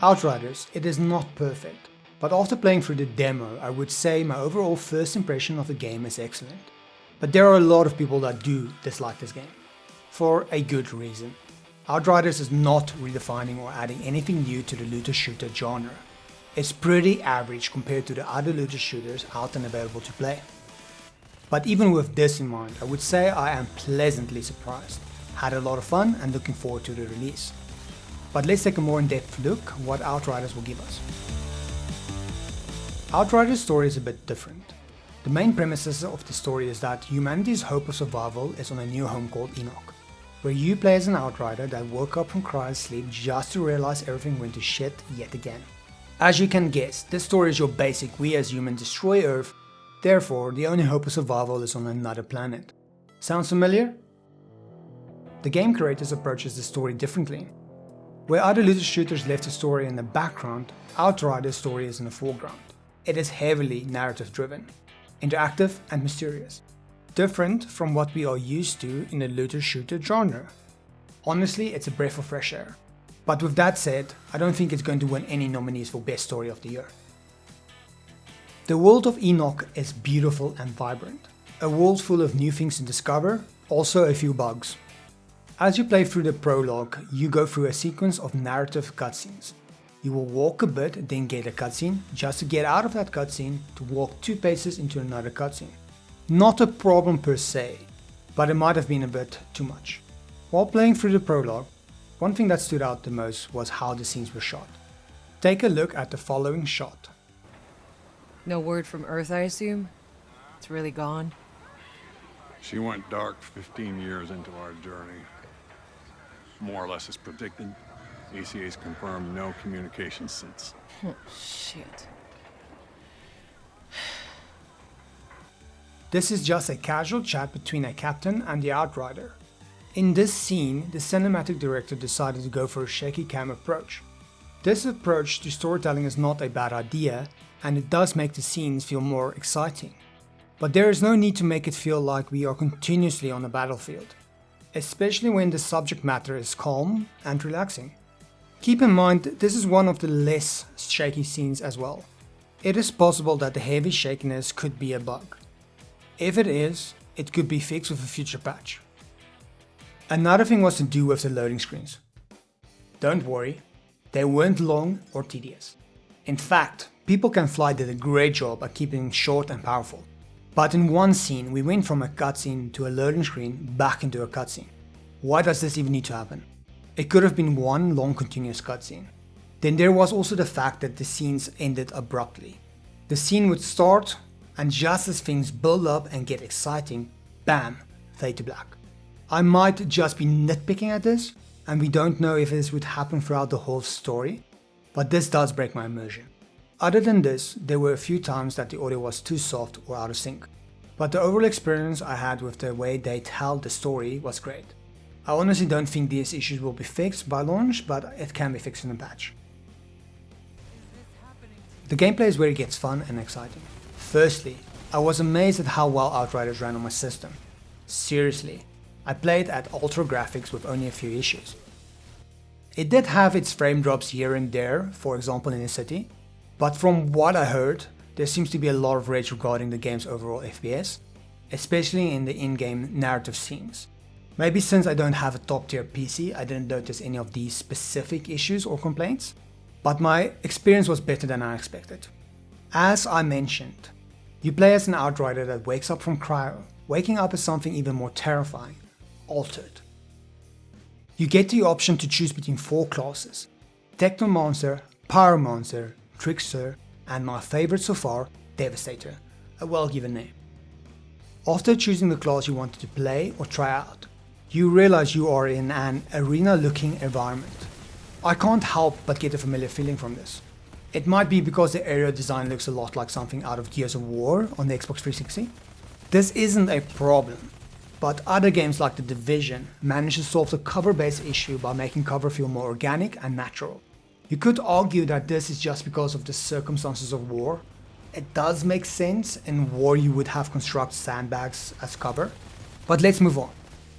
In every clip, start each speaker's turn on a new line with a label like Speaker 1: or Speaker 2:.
Speaker 1: Outriders, it is not perfect, but after playing through the demo, I would say my overall first impression of the game is excellent. But there are a lot of people that do dislike this game, for a good reason. Outriders is not redefining or adding anything new to the looter shooter genre. It's pretty average compared to the other looter shooters out and available to play. But even with this in mind, I would say I am pleasantly surprised, had a lot of fun and looking forward to the release. But let's take a more in-depth look what Outriders will give us. Outriders' story is a bit different. The main premises of the story is that humanity's hope of survival is on a new home called Enoch, where you play as an Outrider that woke up from crying sleep just to realize everything went to shit yet again. As you can guess, this story is your basic we as humans destroy Earth, therefore the only hope of survival is on another planet. Sounds familiar? The game creators approaches the story differently. Where other looter shooters left the story in the background, Outriders' story is in the foreground. It is heavily narrative driven, interactive and mysterious, different from what we are used to in the looter shooter genre. Honestly, it's a breath of fresh air. But with that said, I don't think it's going to win any nominees for Best Story of the Year. The world of Enoch is beautiful and vibrant, a world full of new things to discover, also a few bugs. As you play through the prologue, you go through a sequence of narrative cutscenes. You will walk a bit, then get a cutscene, just to get out of that cutscene to walk 2 paces into another cutscene. Not a problem per se, but it might have been a bit too much. While playing through the prologue, one thing that stood out the most was how the scenes were shot. Take a look at the following shot.
Speaker 2: No word from Earth, I assume? It's really gone?
Speaker 3: She went dark 15 years into our journey. More or less as predicted. ACA's confirmed no communication since.
Speaker 2: Shit.
Speaker 1: This is just a casual chat between a captain and the Outrider. In this scene, the cinematic director decided to go for a shaky cam approach. This approach to storytelling is not a bad idea, and it does make the scenes feel more exciting. But there is no need to make it feel like we are continuously on a battlefield, especially when the subject matter is calm and relaxing. Keep in mind, this is one of the less shaky scenes as well. It is possible that the heavy shakiness could be a bug. If it is, it could be fixed with a future patch. Another thing was to do with the loading screens. Don't worry, they weren't long or tedious. In fact, People Can Fly did a great job at keeping it short and powerful. But in one scene, we went from a cutscene to a loading screen back into a cutscene. Why does this even need to happen? It could have been one long continuous cutscene. Then there was also the fact that the scenes ended abruptly. The scene would start, and just as things build up and get exciting, bam, fade to black. I might just be nitpicking at this, and we don't know if this would happen throughout the whole story, but this does break my immersion. Other than this, there were a few times that the audio was too soft or out of sync, but the overall experience I had with the way they tell the story was great. I honestly don't think these issues will be fixed by launch, but it can be fixed in a patch. The gameplay is where it gets fun and exciting. Firstly, I was amazed at how well Outriders ran on my system. Seriously, I played at ultra graphics with only a few issues. It did have its frame drops here and there, for example in the city, but from what I heard, there seems to be a lot of rage regarding the game's overall FPS, especially in the in-game narrative scenes. Maybe since I don't have a top tier PC, I didn't notice any of these specific issues or complaints, but my experience was better than I expected. As I mentioned, you play as an Outrider that wakes up from cryo. Waking up is something even more terrifying, altered. You get the option to choose between 4 classes: Technomancer, Pyromancer, Trickster, and my favorite so far, Devastator, a well-given name. After choosing the class you wanted to play or try out, you realize you are in an arena-looking environment. I can't help but get a familiar feeling from this. It might be because the area design looks a lot like something out of Gears of War on the Xbox 360. This isn't a problem, but other games like The Division manage to solve the cover-based issue by making cover feel more organic and natural. You could argue that this is just because of the circumstances of war. It does make sense. In war you would have construct sandbags as cover. But let's move on.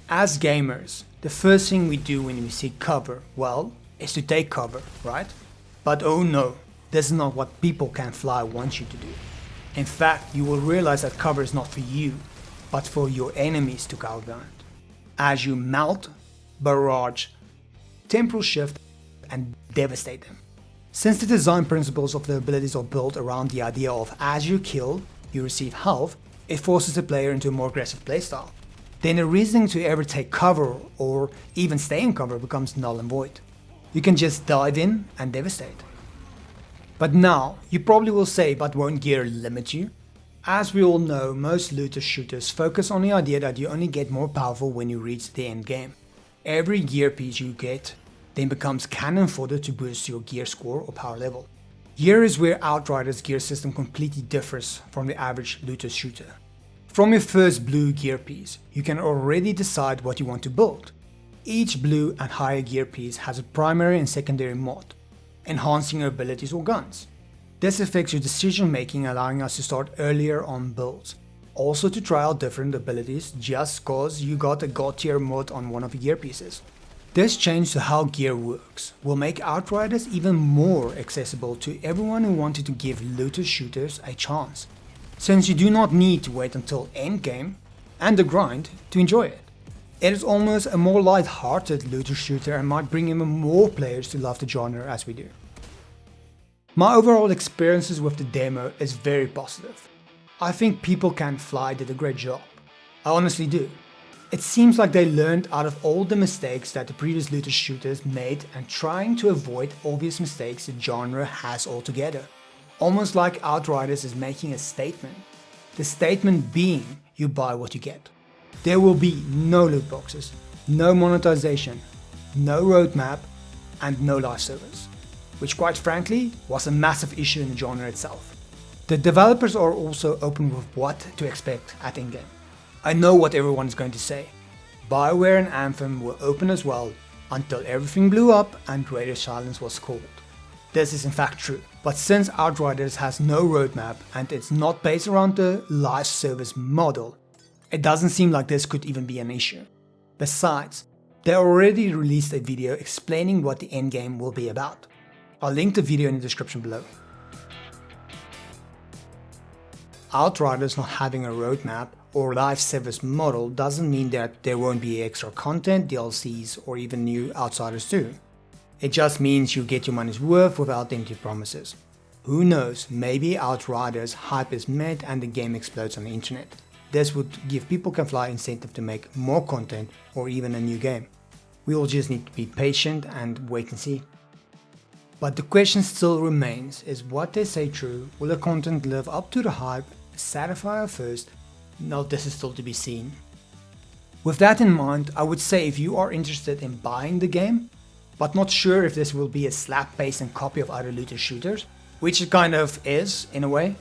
Speaker 1: As gamers, the first thing we do when we see cover, well, is to take cover, right? But oh no, this is not what people can fly want you to do. In fact, you will realize that cover is not for you, but for your enemies to cover behind. As you melt, barrage, temporal shift, and devastate them. Since the design principles of the abilities are built around the idea of as you kill, you receive health, it forces the player into a more aggressive playstyle. Then the reasoning to ever take cover or even stay in cover becomes null and void. You can just dive in and devastate. But now, you probably will say, but won't gear limit you? As we all know, most looter shooters focus on the idea that you only get more powerful when you reach the end game. Every gear piece you get then becomes cannon fodder to boost your gear score or power level. Here is where Outriders' gear system completely differs from the average looter shooter. From your first blue gear piece, you can already decide what you want to build. Each blue and higher gear piece has a primary and secondary mod, enhancing your abilities or guns. This affects your decision making, allowing us to start earlier on builds. Also to try out different abilities just cause you got a god tier mod on one of your gear pieces. This change to how gear works will make Outriders even more accessible to everyone who wanted to give looter shooters a chance, since you do not need to wait until endgame and the grind to enjoy it. It is almost a more light-hearted looter shooter and might bring even more players to love the genre as we do. My overall experiences with the demo is very positive. I think People Can Fly did a great job. I honestly do. It seems like they learned out of all the mistakes that the previous looter shooters made and trying to avoid obvious mistakes the genre has altogether. Almost like Outriders is making a statement. The statement being, you buy what you get. There will be no loot boxes, no monetization, no roadmap, and no live service, which quite frankly was a massive issue in the genre itself. The developers are also open with what to expect at in-game. I know what everyone is going to say. BioWare and Anthem were open as well until everything blew up and Radio Silence was called. This is in fact true, but since Outriders has no roadmap and it's not based around the live service model, it doesn't seem like this could even be an issue. Besides, they already released a video explaining what the endgame will be about. I'll link the video in the description below. Outriders not having a roadmap or live service model doesn't mean that there won't be extra content, DLCs, or even new Outsiders too. It just means you get your money's worth without empty promises. Who knows, maybe Outriders hype is met and the game explodes on the internet. This would give People Can Fly incentive to make more content or even a new game. We all just need to be patient and wait and see. But the question still remains, is what they say true? Will the content live up to the hype, satisfy our thirst? Now this is still to be seen. With that in mind, I would say if you are interested in buying the game, but not sure if this will be a slap-based copy of other looter shooters, which it kind of is in a way,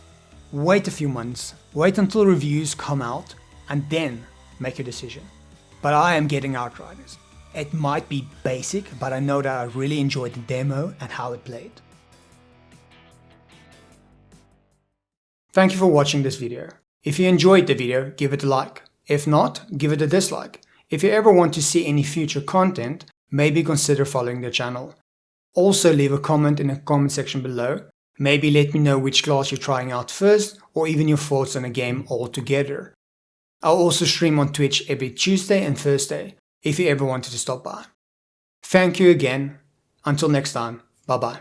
Speaker 1: wait a few months, wait until reviews come out, and then make your decision. But I am getting Outriders. It might be basic, but I know that I really enjoyed the demo and how it played. Thank you for watching this video. If you enjoyed the video, give it a like. If not, give it a dislike. If you ever want to see any future content, maybe consider following the channel. Also leave a comment in the comment section below. Maybe let me know which class you're trying out first, or even your thoughts on a game altogether. I'll also stream on Twitch every Tuesday and Thursday, if you ever wanted to stop by. Thank you again. Until next time, bye bye.